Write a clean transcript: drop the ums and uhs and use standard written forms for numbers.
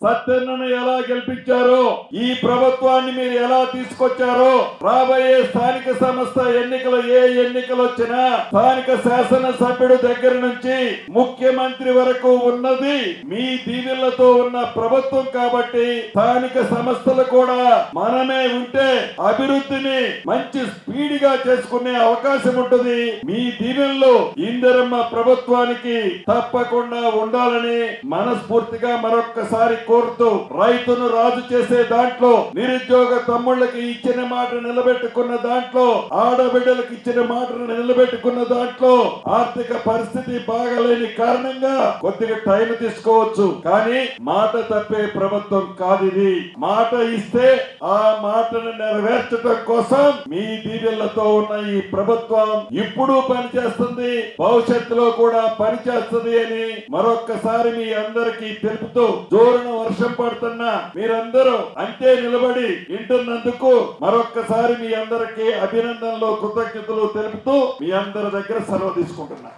సత్యన్నను ఎలా గెలిపించారో, ఈ ప్రభుత్వాన్ని మీరు ఎలా తీసుకొచ్చారో, రాబోయే స్థానిక సంస్థ ఎన్నికలు ఏ ఎన్నికలు వచ్చినా స్థానిక శాసనసభ్యుడు దగ్గర నుంచి ముఖ్యమంత్రి వరకు ఉన్నది మీ దీవెనలతో ఉన్న ప్రభుత్వం కాబట్టి స్థానిక సంస్థలు కూడా మనమే ఉంటే అభివృద్ధిని మంచి స్పీడ్ గా చేసుకునే అవకాశం ఉంటుంది. మీ దీవెనలు ఇందిరమ్మ ప్రభుత్వానికి తప్పకుండా ఉండాలని మనస్ఫూర్తిగా మరొక్కసారి కోరుతూ, రైతును రాజు చేసే దాంట్లో, నిరుద్యోగ తమ్ముళ్ళకి ఇచ్చిన మాట నిలబెట్టుకున్న దాంట్లో, ఆడబిడ్డలకు ఇచ్చిన మాటను నిలబెట్టుకున్న దాంట్లో ఆర్థిక పరిస్థితి బాగలేని కారణంగా కొద్దిగా టైం తీసుకోవచ్చు, కానీ మాట తప్పే ప్రభుత్వం కాదు ఇది. మాట ఇస్తే ఆ మాటను నెరవేర్చడం కోసం మీ దీవెనలతో ఉన్న ఈ ప్రభుత్వం ఇప్పుడు పనిచేస్తుంది, భవిష్యత్తులో కూడా పనిచేస్తుంది అని మరొక్కసారి మీ అందరికీ తెలుపుతూ, జోరున వర్షం పడుతున్నా మీరందరూ అంతే నిలబడి వింటున్నందుకు మరొక్కసారి మీ అందరికీ అభినందనలు, కృతజ్ఞతలు తెలుపుతూ మీ అందరి దగ్గర సెలవు తీసుకుంటున్నా.